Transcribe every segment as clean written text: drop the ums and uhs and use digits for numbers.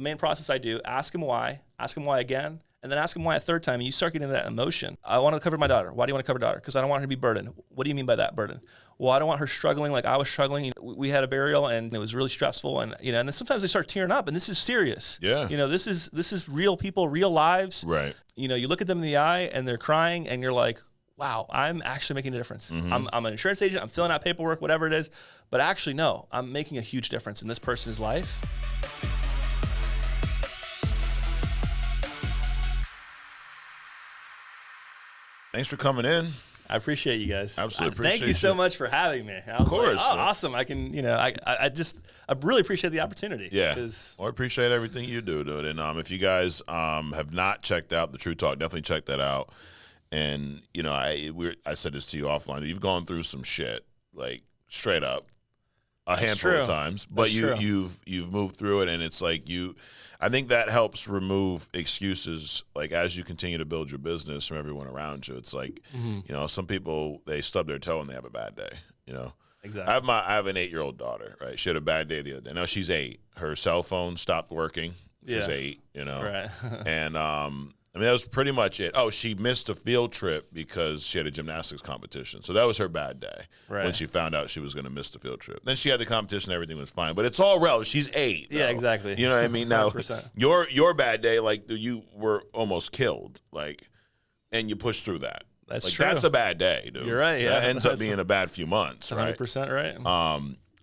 main process I do, ask them why again, and then ask them why a third time, and you start getting that emotion. I want to cover my daughter. Why do you want to cover daughter? Because I don't want her to be burdened. What do you mean by that, burden? Well, I don't want her struggling like I was struggling. We had a burial, and it was really stressful, and and then sometimes they start tearing up, and this is serious. Yeah. This is real people, real lives. Right. You look at them in the eye, and they're crying, and you're like, wow, I'm actually making a difference. I'm an insurance agent. I'm filling out paperwork, whatever it is, but actually, no, I'm making a huge difference in this person's life. Thanks for coming in. I appreciate you guys. Absolutely appreciate Thank you so much for having me. Of course. Like, awesome. I can, I really appreciate the opportunity. Yeah. Well, I appreciate everything you do, dude. And if you guys have not checked out the True Talk, definitely check that out. And I said this to you offline. You've gone through some shit, like straight up, a handful of times, but you've moved through it, and it's like I think that helps remove excuses, like as you continue to build your business, from everyone around you. It's like, some people, they stub their toe and they have a bad day, Exactly. I have an 8-year-old daughter, right? She had a bad day the other day. Now she's 8. Her cell phone stopped working. She's 8, Right. And that was pretty much it. Oh, she missed a field trip because she had a gymnastics competition. So that was her bad day when she found out she was going to miss the field trip. Then she had the competition, everything was fine. But it's all relative. She's 8. Though. Yeah, exactly. You know what I mean? Now, 100%. your bad day, like you were almost killed, and you pushed through that. That's true. That's a bad day, dude. You're right. Yeah, that ends up being a bad few months, right? 100% right.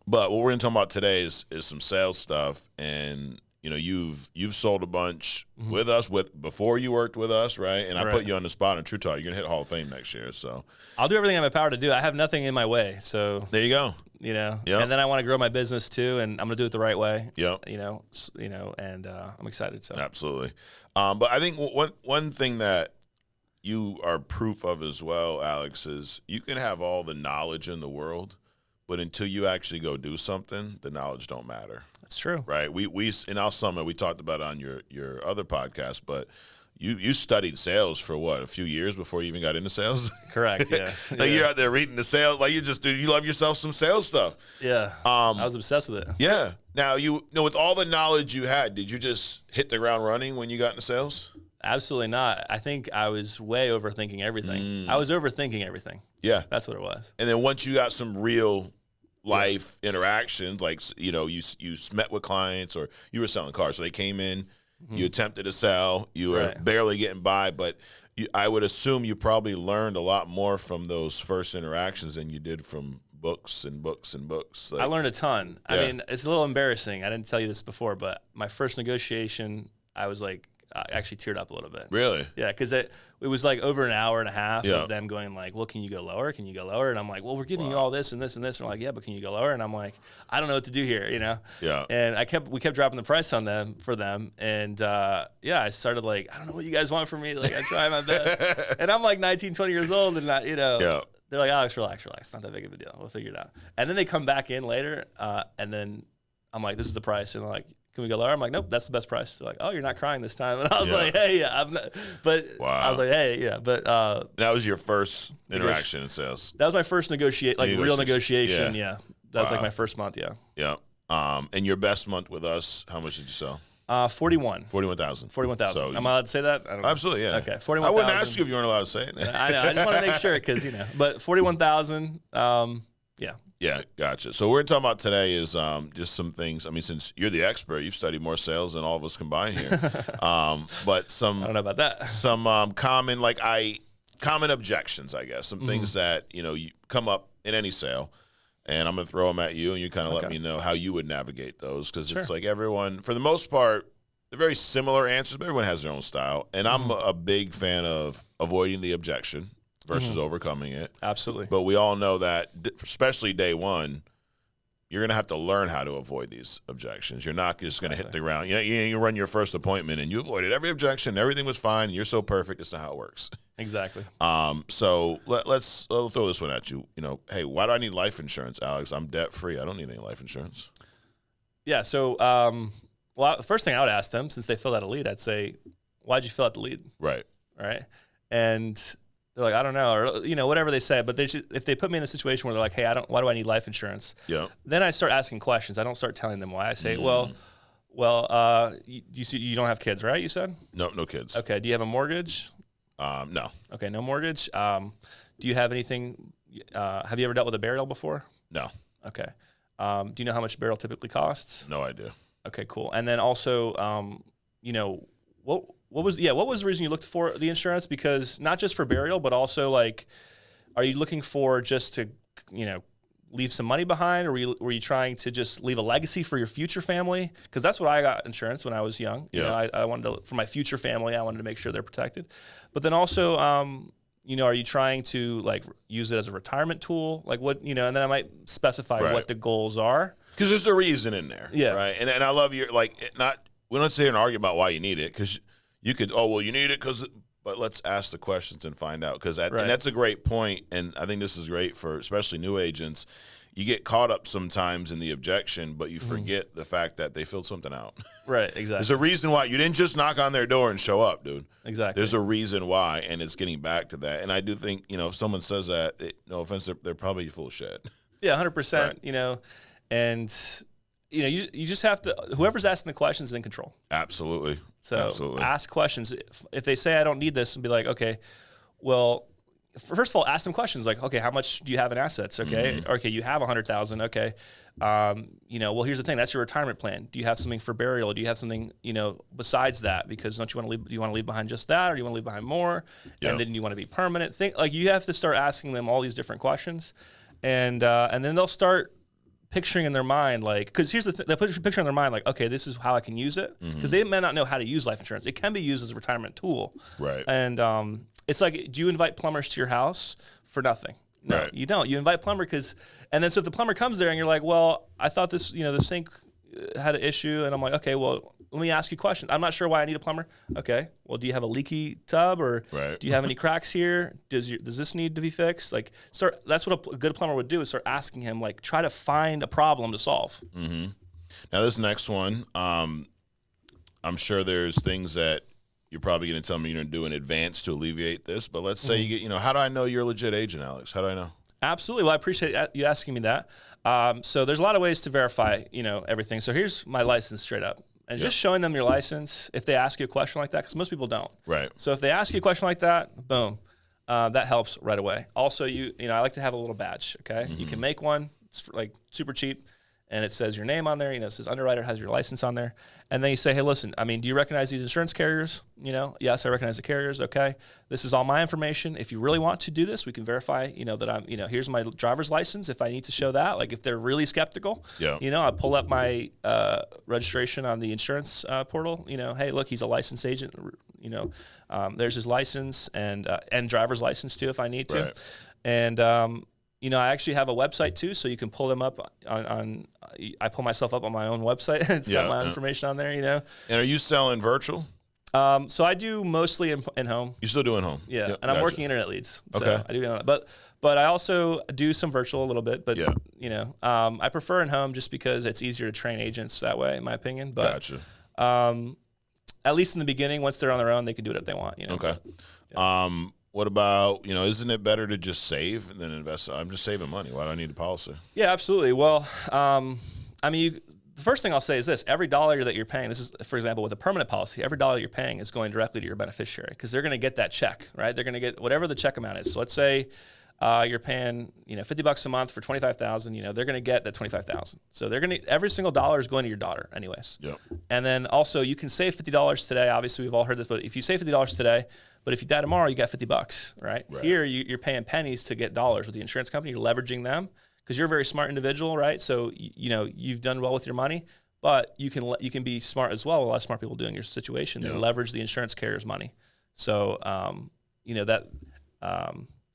But what we're going to talk about today is some sales stuff, and you've sold a bunch with us before you worked with us, right? And I put you on the spot on True Talk. You're gonna hit Hall of Fame next year, so I'll do everything in my power to do. I have nothing in my way, so there you go. And then I want to grow my business too, and I'm gonna do it the right way. Yep. And I'm excited. So absolutely. But I think one thing that you are proof of as well, Alex, is you can have all the knowledge in the world, but until you actually go do something, the knowledge don't matter. That's true. Right. We in our summit, we talked about it on your other podcast, but you studied sales for what, a few years before you even got into sales? Correct. Yeah. You're out there reading the sales, like you love yourself some sales stuff. Yeah. I was obsessed with it. Yeah. Now with all the knowledge you had, did you just hit the ground running when you got into sales? Absolutely not. I think I was way overthinking everything. I was overthinking everything. Yeah. That's what it was. And then once you got some real life interactions, like you met with clients, or you were selling cars, so they came in, you attempted to sell, you were barely getting by, but I would assume you probably learned a lot more from those first interactions than you did from books and books and books. I learned a ton. I mean, it's a little embarrassing. I didn't tell you this before, but my first negotiation, I was like, I actually teared up a little bit. Really? Yeah, because it was like over an hour and a half of them going like, well, can you go lower? Can you go lower? And I'm like, well, we're giving you all this and this and this. And they're like, yeah, but can you go lower? And I'm like, I don't know what to do here, Yeah. And we kept dropping the price on them for them. And I started like, I don't know what you guys want from me. Like, I try my best. And I'm like 19, 20 years old, and they're like, Alex, relax. Not that big of a deal. We'll figure it out. And then they come back in later, and then I'm like, this is the price. And they're like, can we go lower? I'm like, nope, that's the best price. They're like, oh, you're not crying this time. And I was like, hey, I'm not. But I was like, hey, yeah. But that was your first interaction in sales. That was my first real negotiation. Yeah. That was like my first month. Yeah. Yeah. And your best month with us, how much did you sell? 41. 41,000. 41,000. So Am I allowed to say that? I don't know. Absolutely, yeah. Okay, 41,000. I wouldn't ask you if you weren't allowed to say it. I know. I just want to make sure because, But 41,000, yeah. Yeah, gotcha. So what we're talking about today is just some things. I mean, since you're the expert, you've studied more sales than all of us combined here. But some, I don't know about that. Some common objections, I guess. Some things that, you come up in any sale. And I'm going to throw them at you, and you kind of let me know how you would navigate those. Because it's like everyone, for the most part, they're very similar answers, but everyone has their own style. And I'm a big fan of avoiding the objection versus overcoming it. Absolutely. But we all know that, especially day one, you're going to have to learn how to avoid these objections. You're not just going to hit the ground. You run your first appointment, and you avoided every objection. Everything was fine. And you're so perfect. It's not how it works. Exactly. So let's throw this one at you. Hey, why do I need life insurance, Alex? I'm debt free. I don't need any life insurance. Yeah. So, the first thing I would ask them, since they filled out a lead, I'd say, why'd you fill out the lead? Right. And they're like, I don't know, or whatever they say. But if they put me in a situation where they're like, hey, why do I need life insurance? Yeah. Then I start asking questions. I don't start telling them why. I say, well, Well, you don't have kids, right? You said? No kids. Okay. Do you have a mortgage? No. Okay, no mortgage. Do you have anything? Have you ever dealt with a burial before? No. Okay. Do you know how much burial typically costs? No idea. Okay, cool. And then also, what was the reason you looked for the insurance? Because not just for burial, but also like, are you looking for just to, leave some money behind, or were you trying to just leave a legacy for your future family? Because that's what I got insurance when I was young. I wanted to, for my future family, I wanted to make sure they're protected. But then also, are you trying to like use it as a retirement tool? Like what, and then I might specify what the goals are. Because there's a reason in there. Yeah. Right. And I love your, we don't sit here and argue about why you need it, because you could, you need it but let's ask the questions and find out. And that's a great point. And I think this is great for especially new agents. You get caught up sometimes in the objection, but you forget the fact that they filled something out. Right, exactly. There's a reason why. You didn't just knock on their door and show up, dude. Exactly. There's a reason why, and it's getting back to that. And I do think, if someone says that, no offense, they're probably full of shit. Yeah, 100%, and you just have to, whoever's asking the questions is in control. Absolutely. So ask questions. If they say I don't need this, and be like, okay, well, first of all, ask them questions like, okay, how much do you have in assets? Okay, okay, you have 100,000. Okay, well, here's the thing. That's your retirement plan. Do you have something for burial? Do you have something, besides that? Because don't you want to leave? Do you want to leave behind just that, or do you want to leave behind more? Yep. And then you want to be permanent? You have to start asking them all these different questions, and then they'll start picturing in their mind, because here's the thing, they put a picture in their mind, okay, this is how I can use it, because they may not know how to use life insurance. It can be used as a retirement tool, right? And it's like, do you invite plumbers to your house for nothing? No, you don't. You invite plumber and then so if the plumber comes there and you're like, well, I thought this, the sink had an issue, and I'm like, okay, well, let me ask you a question. I'm not sure why I need a plumber. Okay, well, do you have a leaky tub, or do you have any cracks here? Does this need to be fixed? That's what a good plumber would do, is start asking him, try to find a problem to solve. Now, this next one, I'm sure there's things that you're probably going to tell me you're going to do in advance to alleviate this, but let's say you get, how do I know you're a legit agent, Alex? How do I know? Absolutely. Well, I appreciate you asking me that. So there's a lot of ways to verify, everything. So here's my license straight up. And just showing them your license, if they ask you a question like that, because most people don't. Right. So if they ask you a question like that, boom, that helps right away. Also, I like to have a little badge, okay? You can make one. It's super cheap. And it says your name on there, it says underwriter, has your license on there. And then you say, hey, listen, do you recognize these insurance carriers? Yes, I recognize the carriers. Okay. This is all my information. If you really want to do this, we can verify, that I'm, here's my driver's license. If I need to show that, if they're really skeptical, I pull up my registration on the insurance portal, hey, look, he's a licensed agent, there's his license and driver's license too, if I need to. Right. And, I actually have a website too, so you can pull them up I pull myself up on my own website. It's got my information on there, And are you selling virtual? So I do mostly in home. You still do in home? Yeah, and I'm working internet leads. So okay. I do, but I also do some virtual a little bit. But I prefer in home just because it's easier to train agents that way, in my opinion. But at least in the beginning, once they're on their own, they can do whatever they want. Okay. Yeah. What about, isn't it better to just save than invest? I'm just saving money. Why do I need a policy? Yeah, absolutely. Well, the first thing I'll say is this. Every dollar that you're paying, this is, for example, with a permanent policy, every dollar you're paying is going directly to your beneficiary, because they're going to get that check, right? They're going to get whatever the check amount is. So let's say you're paying, $50 a month for $25,000, they're going to get that $25,000. So they're going to, every single dollar is going to your daughter anyways. Yep. And then also you can save $50 today. Obviously we've all heard this, but if you save $50 today, but if you die tomorrow, you got $50, right? Here, you're paying pennies to get dollars with the insurance company. You're leveraging them because you're a very smart individual, right? So, you've done well with your money, but you can be smart as well. A lot of smart people do in your situation. They leverage the insurance carrier's money. So,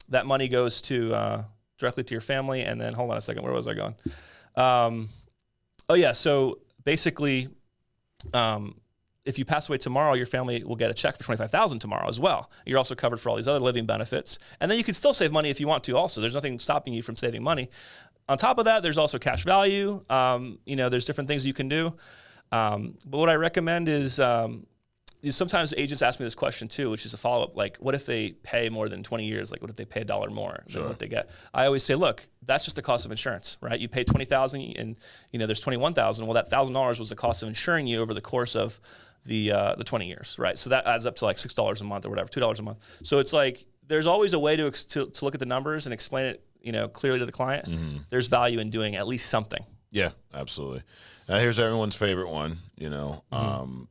that money goes to directly to your family. And then, hold on a second, where was I going? So basically, if you pass away tomorrow, your family will get a check for $25,000 tomorrow as well. You're also covered for all these other living benefits. And then you can still save money if you want to also. There's nothing stopping you from saving money. On top of that, there's also cash value. There's different things you can do. But what I recommend is sometimes agents ask me this question too, which is a follow-up, like, what if they pay more than 20 years? Like, what if they pay $1 more than what they get? I always say, look, that's just the cost of insurance, right? You pay $20,000 and, there's $21,000. Well, that $1,000 was the cost of insuring you over the course of the 20 years, right? So that adds up to like $6 a month or whatever, $2 a month. So it's like, there's always a way to look at the numbers and explain it, clearly to the client. There's value in doing at least something. Yeah, absolutely. Now here's everyone's favorite one,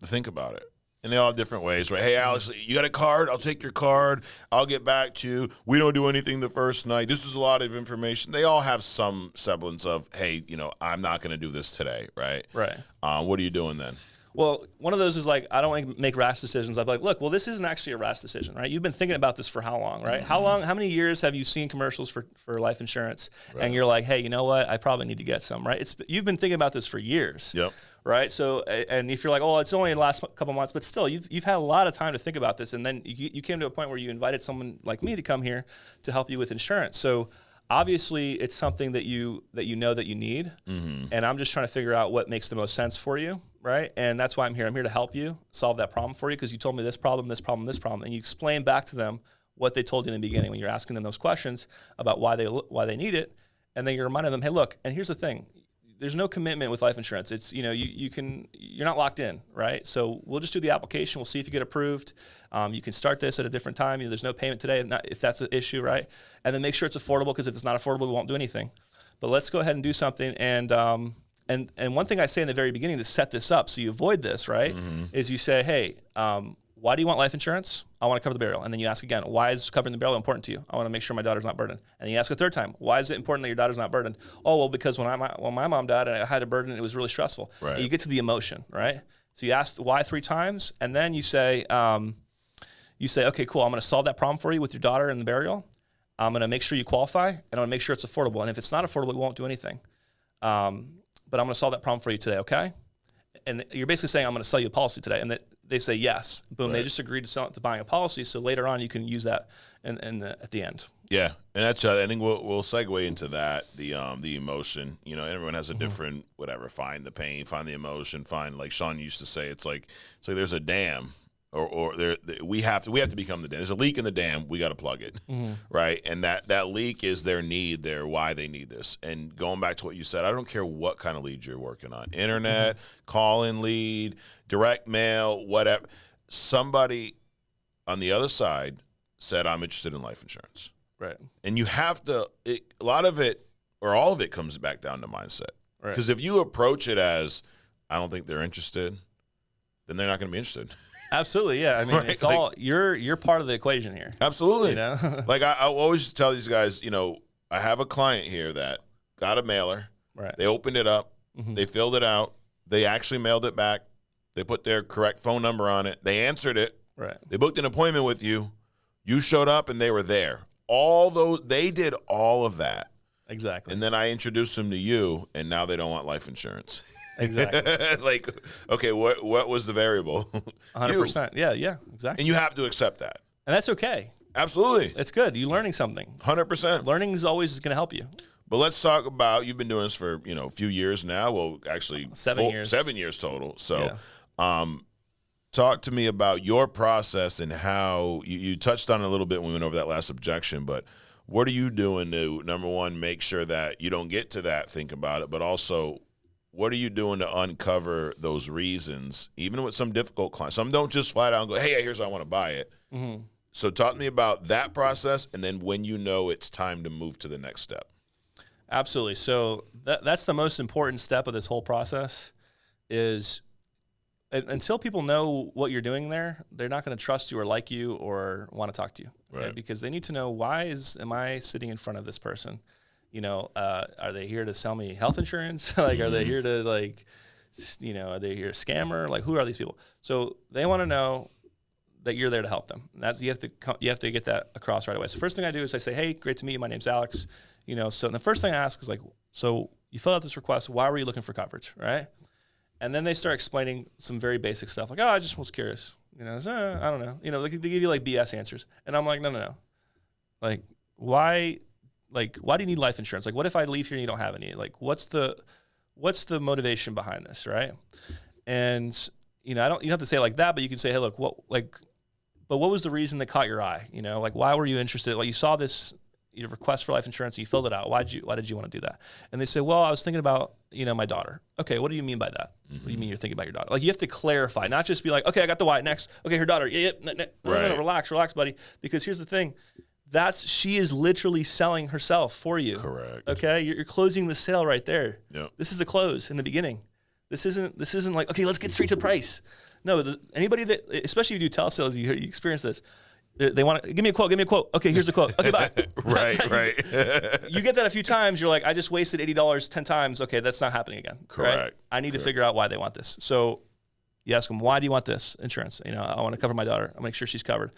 think about it. And they all have different ways, right? Hey, Alex, you got a card? I'll take your card. I'll get back to you. We don't do anything the first night. This is a lot of information. They all have some semblance of, hey, I'm not going to do this today, right? Right. What are you doing then? Well, one of those is like, I don't want to make rash decisions. I'm like, look, well, this isn't actually a rash decision, right? You've been thinking about this for how long, right? How many years have you seen commercials for life insurance? Right. And you're like, hey, you know what? I probably need to get some, right? You've been thinking about this for years. Yep. Right. So, and if you're like, oh, it's only the last couple months, but still, you've had a lot of time to think about this. And then you came to a point where you invited someone like me to come here to help you with insurance. So obviously it's something that you know that you need. And I'm just trying to figure out what makes the most sense for you. Right. And that's why I'm here. I'm here to help you solve that problem for you, because you told me this problem, this problem, this problem. And you explain back to them what they told you in the beginning when you're asking them those questions about why they need it. And then you're reminding them, hey, look, and here's the thing. There's no commitment with life insurance. It's, you're not locked in, right? So we'll just do the application. We'll see if you get approved. You can start this at a different time. There's no payment today if that's an issue, right? And then make sure it's affordable, because if it's not affordable, we won't do anything. But let's go ahead and do something. And one thing I say in the very beginning to set this up so you avoid this, right, is you say, hey, why do you want life insurance? I want to cover the burial. And then you ask again, why is covering the burial important to you? I want to make sure my daughter's not burdened. And then you ask a third time, why is it important that your daughter's not burdened? Oh, well, because when my mom died and I had a burden, it was really stressful. Right. And you get to the emotion, right? So you ask why 3 times, and then you say, okay, cool, I'm going to solve that problem for you with your daughter and the burial. I'm going to make sure you qualify, and I'm going to make sure it's affordable. And if it's not affordable, we won't do anything. But I'm going to solve that problem for you today, okay? And you're basically saying, I'm going to sell you a policy today. And they say yes. Boom, right. They just agreed to buying a policy, so later on you can use that at the end. Yeah, and that's I think we'll segue into that, the emotion. Everyone has a different whatever. Find the pain, find the emotion, find, like Sean used to say, it's like there's a dam. Or we have to become the dam. There's a leak in the dam. We got to plug it, right? And that leak is their need, why they need this. And going back to what you said, I don't care what kind of lead you're working on: internet, call-in lead, direct mail, whatever. Somebody on the other side said, "I'm interested in life insurance," right? And you have to. A lot of it, or all of it, comes back down to mindset. Because if you approach it as, "I don't think they're interested," then they're not going to be interested. Absolutely, yeah. I mean, right? It's all you're part of the equation here. Absolutely. Like I always tell these guys, I have a client here that got a mailer. Right. They opened it up. They filled it out. They actually mailed it back. They put their correct phone number on it. They answered it. Right. They booked an appointment with you. You showed up and they were there. They did all of that. Exactly. And then I introduced them to you, and now they don't want life insurance. Exactly. Like, okay, what was the variable? 100%. Yeah, exactly. And you have to accept that. And that's okay. Absolutely. It's good. You're learning something. 100%. Learning is always going to help you. But let's talk about, you've been doing this for, a few years now. Well, actually 7 years. 7 years total. So talk to me about your process and how you touched on it a little bit when we went over that last objection, but what are you doing to, number one, make sure that you don't get to that, think about it, but also what are you doing to uncover those reasons, even with some difficult clients? Some don't just flat out go, hey, here's how I want to buy it. So talk to me about that process, and then when you know it's time to move to the next step. Absolutely. So that's the most important step of this whole process is until people know what you're doing there, they're not going to trust you or like you or want to talk to you. Okay? Right. Because they need to know, am I sitting in front of this person? Are they here to sell me health insurance? Are they here to are they here to scammer? Like, who are these people? So they want to know that you're there to help them. And you have to get that across right away. So first thing I do is I say, hey, great to meet you. My name's Alex. So the first thing I ask is like, so you fill out this request. Why were you looking for coverage? Right. And then they start explaining some very basic stuff. Like, I just was curious, I don't know. They give you like BS answers. And I'm like, no. Like, why do you need life insurance? Like, what if I leave here and you don't have any? Like, what's the motivation behind this, right? And, you don't have to say it like that, but you can say, hey, look, but what was the reason that caught your eye? Like why were you interested? Like you saw this request for life insurance and you filled it out. Why did you want to do that? And they say, well, I was thinking about, my daughter. Okay, what do you mean by that? What do you mean you're thinking about your daughter? Like you have to clarify, not just be like, okay, I got the why, next. Okay, her daughter. No, relax, buddy. Because here's the thing. She is literally selling herself for you. Correct. Okay, you're closing the sale right there. Yep. This is the close in the beginning. This isn't like, okay, let's get straight to price. No, anybody that, especially if you do telesales, you experience this. They want to give me a quote. Okay, here's the quote. Okay, bye. right. You get that a few times. You're like, I just wasted $80 10 times. Okay, that's not happening again. Correct. Right? I need to figure out why they want this. So you ask them, why do you want this insurance? I want to cover my daughter. I want to make sure she's covered.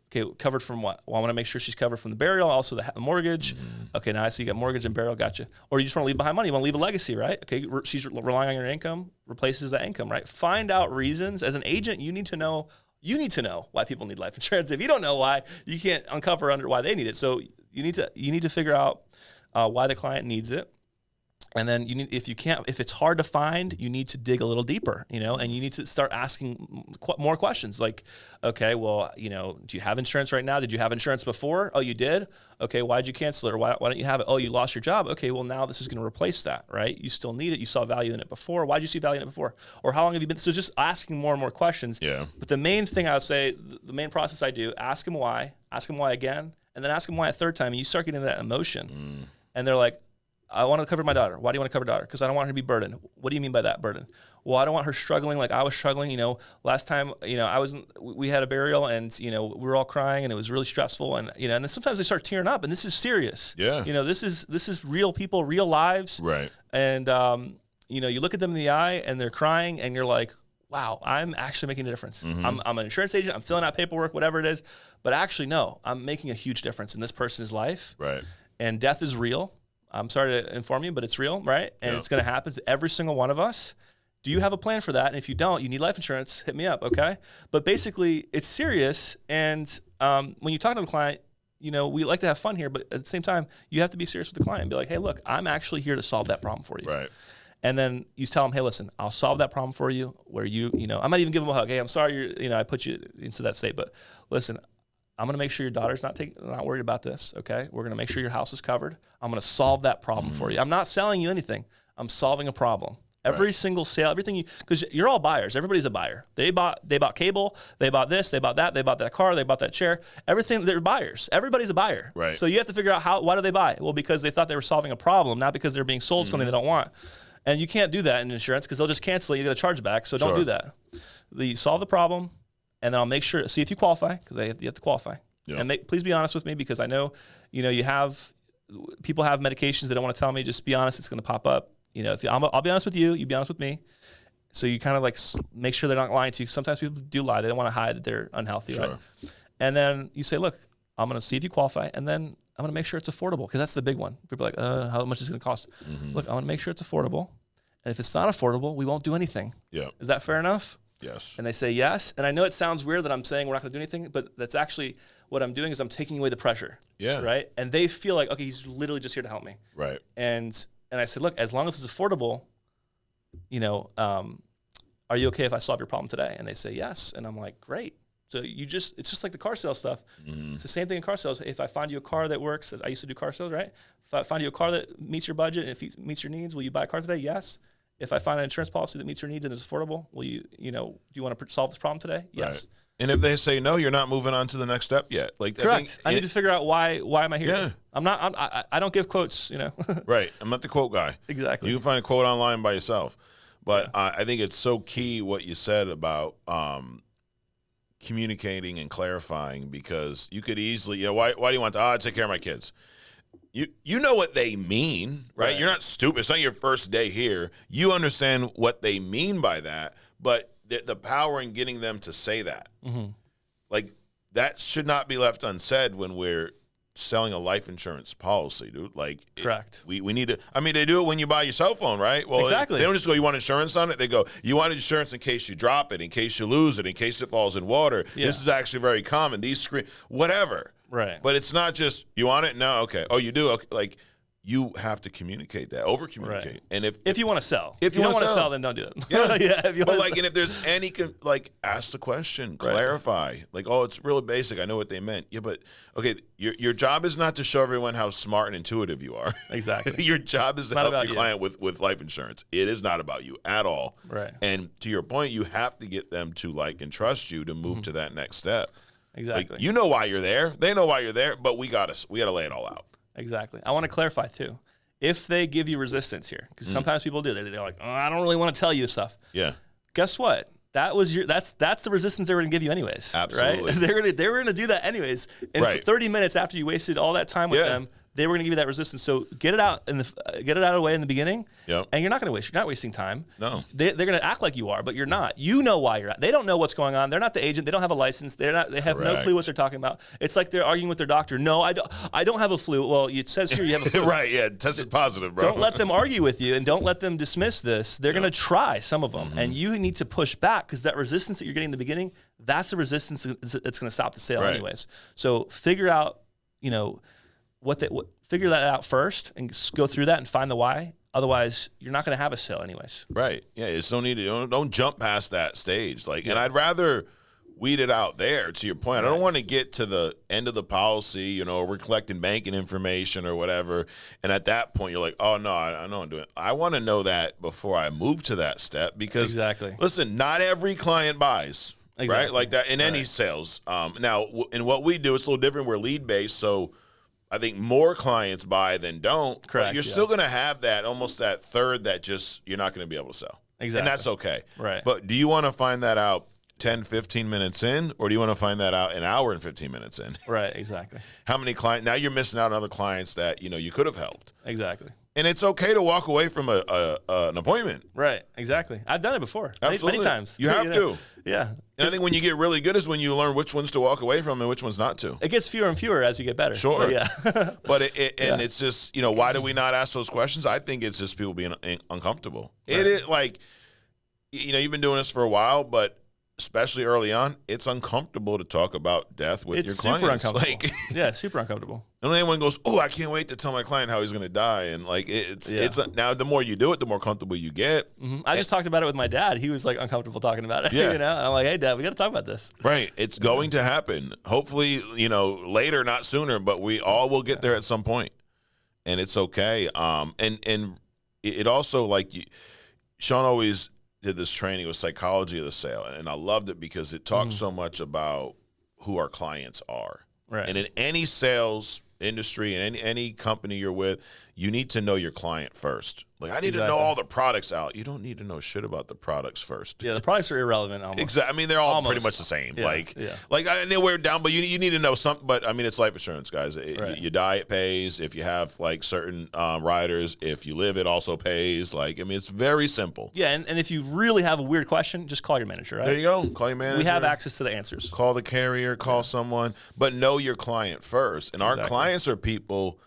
Okay, covered from what? Well, I want to make sure she's covered from the burial, also the mortgage. Okay, now I see you got mortgage and burial, gotcha. Or you just want to leave behind money. You want to leave a legacy, right? Okay, she's relying on your income, replaces that income, right? Find out reasons. As an agent, you need to know why people need life insurance. If you don't know why, you can't uncover why they need it. So you need to figure out why the client needs it. And then if it's hard to find, you need to dig a little deeper, and you need to start asking more questions like, okay, well, do you have insurance right now? Did you have insurance before? Oh, you did? Okay, why'd you cancel it? Or why don't you have it? Oh, you lost your job. Okay, well, now this is going to replace that, right? You still need it. You saw value in it before. Why'd you see value in it before? Or how long have you been? So just asking more and more questions. Yeah. But the main thing I would say, the main process I do, ask them why again, and then ask them why a third time, and you start getting that emotion. And they're like, I want to cover my daughter. Why do you want to cover daughter? Because I don't want her to be burdened. What do you mean by that, burden? Well, I don't want her struggling like I was struggling. Last time, we had a burial and, we were all crying and it was really stressful. And, and then sometimes they start tearing up and this is serious. Yeah. This is real people, real lives. Right. And, you look at them in the eye and they're crying and you're like, wow, I'm actually making a difference. I'm an insurance agent. I'm filling out paperwork, whatever it is. But actually, no, I'm making a huge difference in this person's life. Right. And death is real. I'm sorry to inform you, but it's real, right? And it's going to happen to every single one of us. Do you have a plan for that? And if you don't, you need life insurance, hit me up, okay? But basically, it's serious. And when you talk to the client, we like to have fun here, but at the same time, you have to be serious with the client and be like, hey, look, I'm actually here to solve that problem for you. Right. And then you tell them, hey, listen, I'll solve that problem for you where I might even give them a hug. Hey, I'm sorry, I put you into that state, but listen, I'm going to make sure your daughter's not worried about this, okay? We're going to make sure your house is covered. I'm going to solve that problem for you. I'm not selling you anything. I'm solving a problem. Every single sale, everything because you're all buyers. Everybody's a buyer. They bought cable. They bought this. They bought that. They bought that car. They bought that chair. Everything, they're buyers. Everybody's a buyer. Right. So you have to figure out why do they buy? Well, because they thought they were solving a problem, not because they're being sold something they don't want. And you can't do that in insurance because they'll just cancel it. You get a chargeback. So don't do that. You solve the problem, and then I'll make sure, see if you qualify because you have to qualify. Yeah. And please be honest with me because I know, people have medications they don't want to tell me. Just be honest, it's going to pop up. I'll be honest with you. You be honest with me. So you kind of like make sare they're not lying to you. Sometimes people do lie. They don't want to hide that they're unhealthy, right? And then you say, look, I'm going to see if you qualify, and then I'm going to make sure it's affordable because that's the big one. People are like, how much is it going to cost? Look, I'm going to make sure it's affordable. And if it's not affordable, we won't do anything. Yeah. Is that fair enough? Yes. And they say yes. And I know it sounds weird that I'm saying we're not going to do anything, but that's actually what I'm doing is I'm taking away the pressure. Yeah. Right. And they feel like, okay, he's literally just here to help me. Right. And I said, look, as long as it's affordable, are you okay if I solve your problem today? And they say yes. And I'm like, great. So it's just like the car sales stuff. It's the same thing in car sales. If I find you a car that works, I used to do car sales, right? If I find you a car that meets your budget and if it meets your needs, will you buy a car today? Yes. If I find an insurance policy that meets your needs and is affordable, will do you want to solve this problem today? Yes. Right. And if they say no, you're not moving on to the next step yet. Correct. I need to figure out why am I here? Yeah. I don't give quotes, Right. I'm not the quote guy. Exactly. You can find a quote online by yourself. But I think it's so key what you said about communicating and clarifying because you could easily, why do you want to, I take care of my kids. You know what they mean, right? You're not stupid. It's not your first day here. You understand what they mean by that, but the power in getting them to say that. Like, that should not be left unsaid when we're selling a life insurance policy, dude. Like, correct. We need to, they do it when you buy your cell phone, right? Well, exactly. They don't just go, you want insurance on it? They go, you want insurance in case you drop it, in case you lose it, in case it falls in water. Yeah. This is actually very common. These whatever. Right. But it's not just, you want it? No, okay. Oh, you do? Okay. Like, you have to communicate that, over communicate. Right. And if you want to sell, if you don't want to sell, then don't do it. Yeah. Yeah. If you but wanna and if there's any, ask the question, clarify. Like, oh, it's really basic. I know what they meant. Yeah, but okay, your job is not to show everyone how smart and intuitive you are. Exactly. Your job is to help your you. client with life insurance. It is not about you at all. Right. And to your point, you have to get them to like and trust you to move to that next step. Exactly. Like, you know why you're there. They know why you're there, but we gotta lay it all out. Exactly. I want to clarify too. If they give you resistance here, because sometimes people do, they're like, oh, I don't really want to tell you stuff. Yeah. Guess what? That's the resistance they were going to give you anyways. Absolutely. Right? They were going to do that anyways. And for 30 minutes after you wasted all that time with them, they were going to give you that resistance. So get it out of the way in the beginning. Yep. And you're not going to waste. You're not wasting time. No. They're going to act like you are, but you're not. You know why you're at. They don't know what's going on. They're not the agent. They don't have a license. They have no clue what they're talking about. It's like they're arguing with their doctor. No, I don't have a flu. Well, it says here you have a flu. Right. Yeah. Tested positive, bro. Don't let them argue with you, and don't let them dismiss this. They're going to try, some of them, and you need to push back, because that resistance that you're getting in the beginning, that's the resistance that's going to stop the sale anyways. So figure out, figure that out first and go through that and find the why. Otherwise, you're not going to have a sale anyways. Right. Yeah. It's don't jump past that stage. And I'd rather weed it out there, to your point. I don't want to get to the end of the policy, we're collecting banking information or whatever. And at that point, you're like, oh, no, I know I'm doing it. I want to know that before I move to that step, because listen, not every client buys. Right? Like that in any sales. Now, in what we do, it's a little different. We're lead-based, so I think more clients buy than don't. Correct. But you're still going to have almost that third that just you're not going to be able to sell. Exactly. And that's okay. Right. But do you want to find that out 10, 15 minutes in, or do you want to find that out an hour and 15 minutes in? Right, exactly. How many clients? Now you're missing out on other clients that you could have helped. Exactly. And it's okay to walk away from an appointment. Right, exactly. I've done it before. Absolutely. Many times. You have to. Yeah. And I think when you get really good is when you learn which ones to walk away from and which ones not to. It gets fewer and fewer as you get better. Sure. But yeah. But it's just, why do we not ask those questions? I think it's just people being uncomfortable. Right. It is like, you've been doing this for a while, but especially early on, it's uncomfortable to talk about death with your clients. It's super uncomfortable. Yeah, super uncomfortable. And anyone goes, oh, I can't wait to tell my client how he's going to die. And now the more you do it, the more comfortable you get. Mm-hmm. I just talked about it with my dad. He was like uncomfortable talking about it. Yeah. I'm like, hey, Dad, we got to talk about this. Right. It's going to happen. Hopefully, later, not sooner, but we all will get there at some point. And it's okay. And it also, Sean always did this training with psychology of the sale, and I loved it because it talks so much about who our clients are. Right. And in any sales industry and any company you're with, you need to know your client first. I need to know all the products out. You don't need to know shit about the products first. Yeah, the products are irrelevant almost. Exactly. I mean, they're all pretty much the same. Yeah. I know we're down, but you need to know something. But I mean, it's life insurance, guys. You die, it pays. If you have certain riders, if you live, it also pays. It's very simple. Yeah, and if you really have a weird question, just call your manager. Right? There you go. Call your manager. We have access to the answers. Call the carrier. Call someone, but know your client first. And our clients are people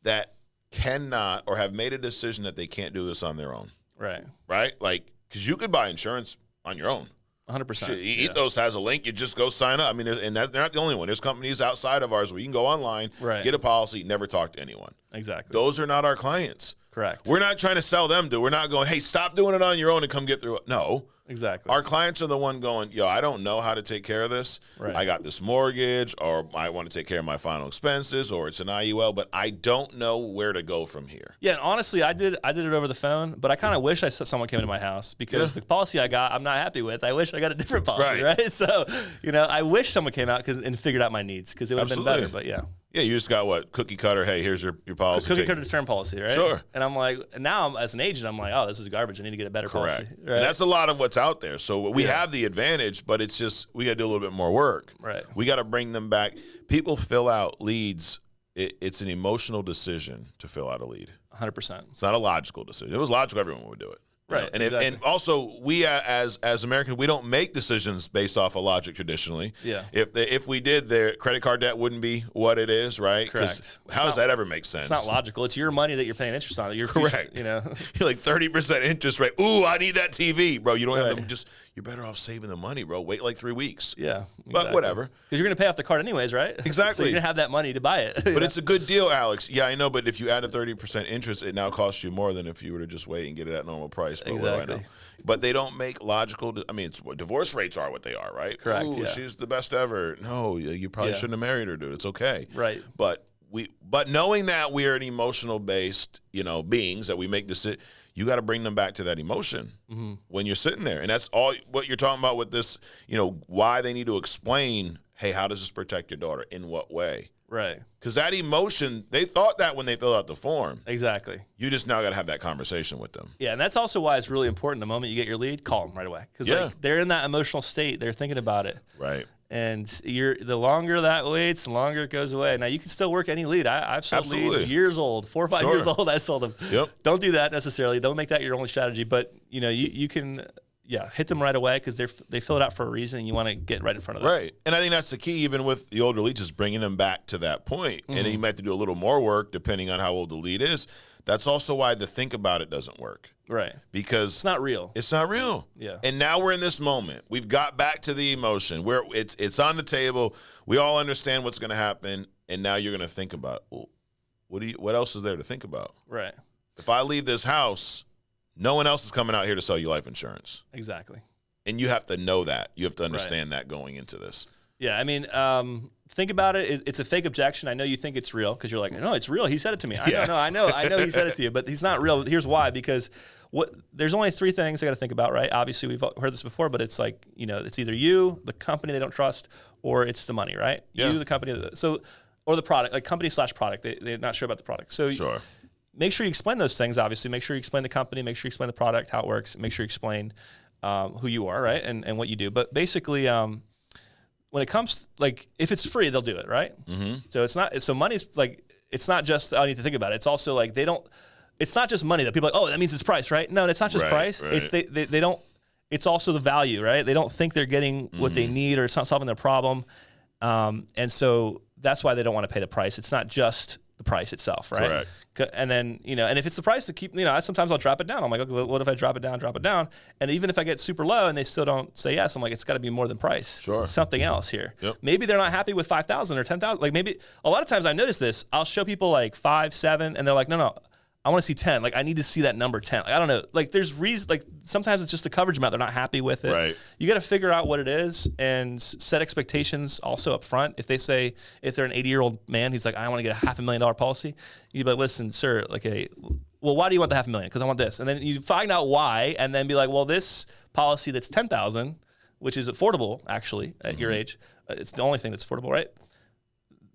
that cannot or have made a decision that they can't do this on their own. Right. Right? Because you could buy insurance on your own. 100%. Ethos has a link. You just go sign up. I mean, and they're not the only one. There's companies outside of ours where you can go online, get a policy, never talk to anyone. Exactly. Those are not our clients. Correct. We're not trying to sell them, dude. We're not going, hey, stop doing it on your own and come get through it. No. Exactly. Our clients are the one going, yo, I don't know how to take care of this. Right. I got this mortgage, or I want to take care of my final expenses, or it's an IUL, but I don't know where to go from here. Yeah, and honestly, I did it over the phone, but I kind of wish someone came into my house, because the policy I got, I'm not happy with. I wish I got a different policy, right? So, I wish someone came out and figured out my needs, because it would have been better. But yeah. Yeah, you just got what? Cookie cutter, hey, here's your policy. Cookie cutter term policy, right? Sure. And I'm like, now as an agent, I'm like, oh, this is garbage. I need to get a better policy. Right? And that's a lot of what's out there. So we have the advantage, but it's just we got to do a little bit more work. Right. We got to bring them back. People fill out leads. It's an emotional decision to fill out a lead. 100%. It's not a logical decision. If it was logical, everyone would do it. Right. And and also we as Americans, we don't make decisions based off of logic traditionally. Yeah. If we did, their credit card debt wouldn't be what it is, right? Correct. How does that ever make sense? It's not logical. It's your money that you're paying interest on. You're correct. You know, you're like 30% interest rate. Ooh, I need that TV, bro. You don't have to you're better off saving the money, bro. Wait like 3 weeks. Yeah. Exactly. But whatever. Because you're going to pay off the card anyways, right? Exactly. So you're going to have that money to buy it. But it's a good deal, Alex. Yeah, I know. But if you add a 30% interest, it now costs you more than if you were to just wait and get it at normal price. But exactly. what do I know? But they don't make logical. I mean, divorce rates are what they are, right? Correct. Ooh, she's the best ever. No, you probably shouldn't have married her, dude. It's okay. Right. But knowing that we're an emotional based, beings that we make decisions. You got to bring them back to that emotion when you're sitting there. And that's all what you're talking about with this, why they need to explain, hey, how does this protect your daughter? In what way? Right. Because that emotion, they thought that when they filled out the form. Exactly. You just now got to have that conversation with them. Yeah, and that's also why it's really important the moment you get your lead, call them right away. Because they're in that emotional state. They're thinking about it. Right. And the longer that waits, the longer it goes away. Now, you can still work any lead. I've sold leads years old, 4 or 5 years old. I sold them. Yep. Don't do that necessarily. Don't make that your only strategy. But, you can, hit them right away because they fill it out for a reason and you want to get right in front of them. Right. And I think that's the key, even with the older leads, is bringing them back to that point. And then you might have to do a little more work depending on how old the lead is. That's also why the think about it doesn't work. Right. Because it's not real. It's not real. Yeah. And now we're in this moment. We've got back to the emotion where it's on the table. We all understand what's going to happen. And now you're going to think about, well, what else is there to think about? Right. If I leave this house, no one else is coming out here to sell you life insurance. Exactly. And you have to know that. You have to understand that going into this. Yeah. I mean, think about it. It's a fake objection. I know you think it's real because you're like, no, it's real. He said it to me. I know he said it to you, but he's not real. Here's why. Because there's only 3 things I got to think about, right? Obviously, we've heard this before, but it's like, it's either you, the company they don't trust, or it's the money, right? Yeah. You, the company, or the product, like company/product. They're not sure about the product. So sure. Make sure you explain those things, obviously. Make sure you explain the company. Make sure you explain the product, how it works. Make sure you explain who you are, right? And what you do. But basically, when it comes, like, if it's free, they'll do it, right? Mm-hmm. So money's like, it's not just, I need to think about it. It's also like, it's not just money that people are like, oh, that means it's price, right? No, it's not just price. Right. It's they don't, it's also the value, right? They don't think they're getting what they need, or it's not solving their problem. And so that's why they don't want to pay the price. It's not just the price itself, right? Correct. And then, and if it's the price to keep, sometimes I'll drop it down. I'm like, okay, what if I drop it down? And even if I get super low and they still don't say yes, I'm like, it's got to be more than price. Sure. Something else here. Yep. Maybe they're not happy with 5,000 or 10,000. Like, maybe a lot of times I notice this. I'll show people like 5, 7, and they're like, no, I want to see 10. Like, I need to see that number 10. Like, I don't know. Like, there's reason. Like, sometimes it's just the coverage amount. They're not happy with it. Right. You got to figure out what it is and set expectations also up front. If they're an 80-year-old man, he's like, I want to get a $500,000 policy. You'd be like, listen, sir, like, well, why do you want the $500,000? Because I want this. And then you find out why, and then be like, well, this policy that's $10,000, which is affordable actually at your age, it's the only thing that's affordable, right?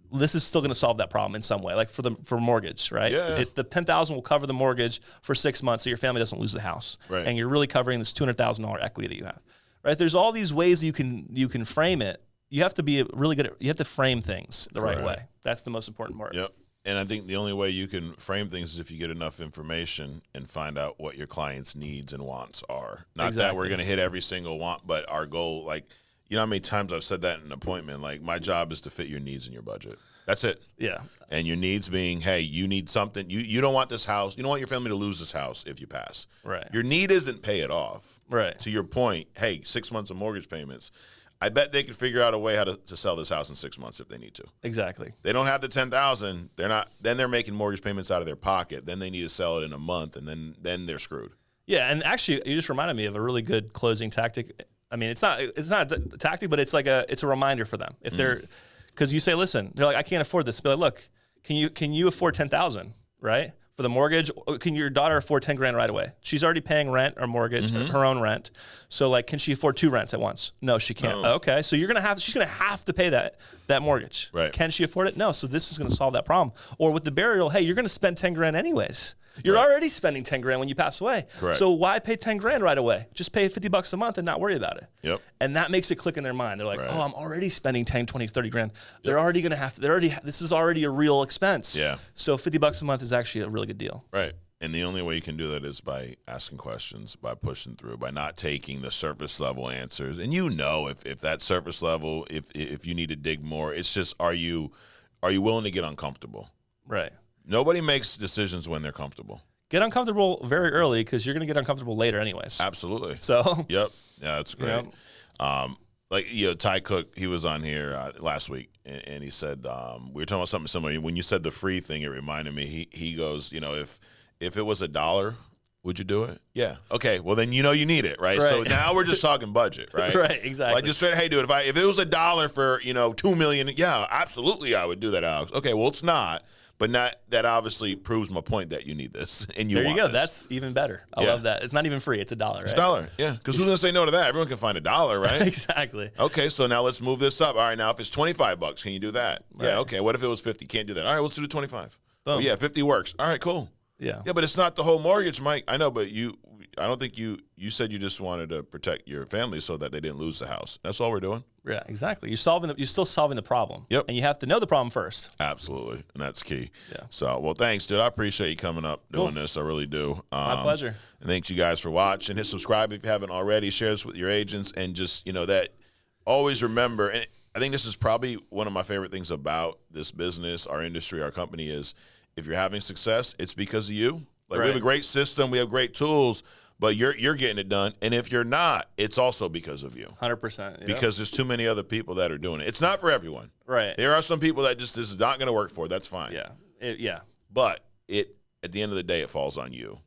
This is still going to solve that problem in some way, like for mortgage, right? Yeah. It's the $10,000 will cover the mortgage for 6 months, so your family doesn't lose the house, right? And you're really covering this $200,000 equity that you have, right? There's all these ways you can frame it. You have to be really good you have to frame things the right way. That's the most important part. Yep. And I think the only way you can frame things is if you get enough information and find out what your client's needs and wants are. Not that we're going to hit every single want, but our goal, like, how many times I've said that in an appointment, like, my job is to fit your needs in your budget. That's it. Yeah. And your needs being, hey, you need something. You don't want this house. You don't want your family to lose this house if you pass. Right. Your need isn't pay it off. Right. To your point, hey, 6 months of mortgage payments. I bet they could figure out a way how to sell this house in 6 months if they need to. Exactly. They don't have the $10,000. They're making mortgage payments out of their pocket. Then they need to sell it in a month, and then they're screwed. Yeah, and actually, you just reminded me of a really good closing tactic. I mean, it's not a tactic, but it's a reminder for them. If they're, because you say, listen, they're like, I can't afford this. Be like, look, can you afford $10,000, right? For the mortgage, can your daughter afford $10,000 right away? She's already paying rent or mortgage, her own rent. So, like, can she afford 2 rents at once? No, she can't. No. Okay, so she's gonna have to pay that mortgage. Right. Can she afford it? No. So this is gonna solve that problem. Or with the burial, hey, you're gonna spend $10,000 anyways. You're already spending $10,000 when you pass away. Correct. So why pay $10,000 right away? Just pay $50 a month and not worry about it. Yep. And that makes it click in their mind. They're like, oh, I'm already spending 10, 20, 30 grand. They're already going to have to, this is already a real expense. Yeah. So $50 a month is actually a really good deal. Right. And the only way you can do that is by asking questions, by pushing through, by not taking the surface level answers. And if that surface level, if you need to dig more, it's just are you willing to get uncomfortable? Right. Nobody makes decisions when they're comfortable. Get uncomfortable very early because you're going to get uncomfortable later anyways. Absolutely. So. Yep. Yeah, that's great. Yep. Ty Cook, he was on here last week, and he said we were talking about something similar. When you said the free thing, it reminded me. He goes, if it was $1, would you do it? Yeah. Okay. Well, then you need it, right? So now we're just talking budget, right? Right. Exactly. Like just say, hey, dude, if it was $1 for $2 million, yeah, absolutely, I would do that, Alex. Okay. Well, it's not, but that obviously proves my point that you need this and you. There you go. This. That's even better. I love that. It's not even free. It's $1. Right? It's $1. Yeah. Because who's gonna say no to that? Everyone can find $1, right? Exactly. Okay. So now let's move this up. All right. Now if it's $25, can you do that? Right. Yeah. Okay. What if it was 50? Can't do that. All right. Let's do the 25. Oh yeah, 50 works. All right. Cool. Yeah. Yeah, but it's not the whole mortgage, Mike. I know, but I don't think you said you just wanted to protect your family so that they didn't lose the house. That's all we're doing. Yeah, exactly. You're still solving the problem. Yep. And you have to know the problem first. Absolutely. And that's key. Yeah. So, well, thanks, dude. I appreciate you coming up doing this. I really do. My pleasure. And thanks you guys for watching. Hit subscribe if you haven't already. Share this with your agents. And just, that always remember, and I think this is probably one of my favorite things about this business, our industry, our company is if you're having success, it's because of you. Like we have a great system, we have great tools, but you're getting it done. And if you're not, it's also because of you. 100%. Because there's too many other people that are doing it. It's not for everyone. Right. There are some people that this is not going to work for. That's fine. Yeah. But at the end of the day, it falls on you.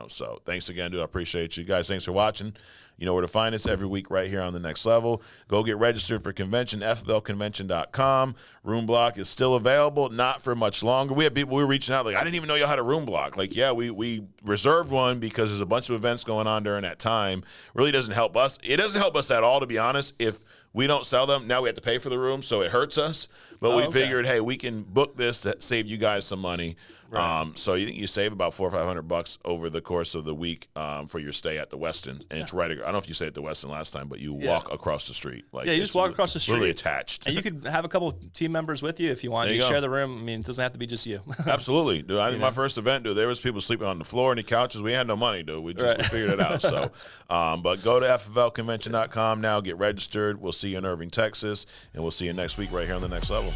So thanks again, dude. I appreciate you guys. Thanks for watching. You know where to find us every week right here on The Next Level. Go get registered for convention, FFLconvention.com. Room block is still available, not for much longer. We have people we were reaching out like, I didn't even know y'all had a room block. Like, yeah, we reserved one because there's a bunch of events going on during that time. Really doesn't help us. It doesn't help us at all, to be honest. If we don't sell them, now we have to pay for the room, so it hurts us. But we figured, hey, we can book this to save you guys some money. Right. So you save about $400 or $500 over the course of the week for your stay at the Westin, and it's right. I don't know if you stayed at the Westin last time, but you walk across the street. Like you just walk across the street, really attached. And you could have a couple team members with you if you want. You share the room. I mean, it doesn't have to be just you. Absolutely, dude. My first event, dude, there was people sleeping on the floor and the couches. We had no money, dude. We figured it out. So, but go to FFLconvention.com now. Get registered. We'll see you in Irving, Texas, and we'll see you next week right here on The Next Level.